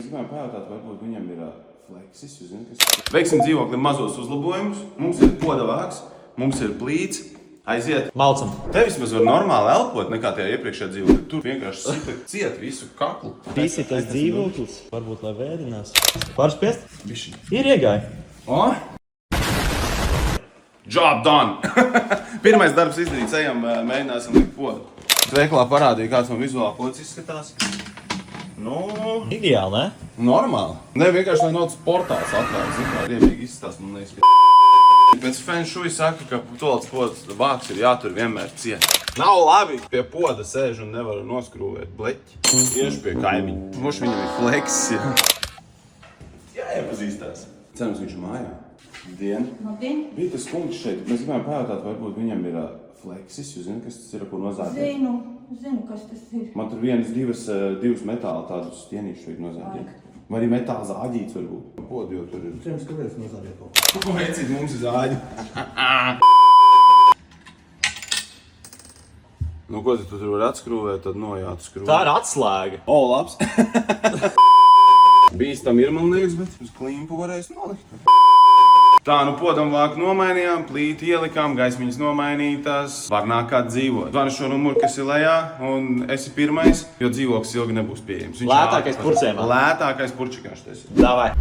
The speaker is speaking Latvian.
gribējām pajautāt, varbūt viņam ir fleksis, jūs zināt, kas... Veiksim dzīvoklim mazos uzlabojumus. Mums ir podavāks, mums ir plīts. Aiziet. Malcam. Te vismaz var normāli elpot, nekā tajā iepriekšējā dzīvoklī. Tur vienkārši sita ciet visu kaklu. Pīsītais dzīvoklis. Varbūt, lai vēdinās. Pārspiest? Bišķi. Ir iegāja. O? Job done! Pirmais darbs izdarīts, ejam, mēģināsim likt podu. Veiklā parādīja, kāds man vizuāli pods izskatās. Nu... Ideāli, ne? Normāli. Ne, vienkārši, lai nav portāls atvērs. Zin kā, riebīgi izskatās, man neizskatās. Pēc Feng Shui saka, ka toalets podas vāks ir jātur vienmēr ciet. Nav labi, pie poda sēž un nevaru noskrūvēt bleķi. Iešu pie kaimiņa. Moši viņam ir fleksis, jā. Jāiepazīstās. Cerams, viņš ir mājā. Dien. Labdien. Bija tas kungs šeit. Mēs gribējām pajautāt, varbūt viņam ir fleksis. Jūs zināt, kas tas ir, ko nozādīt? Zinu, kas tas ir. Man tur divas metāla tādus stienīšus vajag nozādīt. Vai arī metāla zāģīts varbūt. Podu jau tur ir. Cerams, ka vēlas nozādīt to. Ko veicīt, mums ir zāģi. Nu, ko tu tur var atskrūvēt, tad jāatskrūvē. Tā ir atslēga. O, labs. Bīstam ir, man liekas, bet uz klimpu varēs nolikt. Tā, nu podam vāku nomainījām, plīti ielikām, gaismiņas nomainītās. Var nāk kāds dzīvot. Zvani šo numuru, kas ir lejā, un esi pirmais, jo dzīvoklis ilgi nebūs pieejams. Lētākais purcēmā. Lētākais purčikāš tas ir. Davai.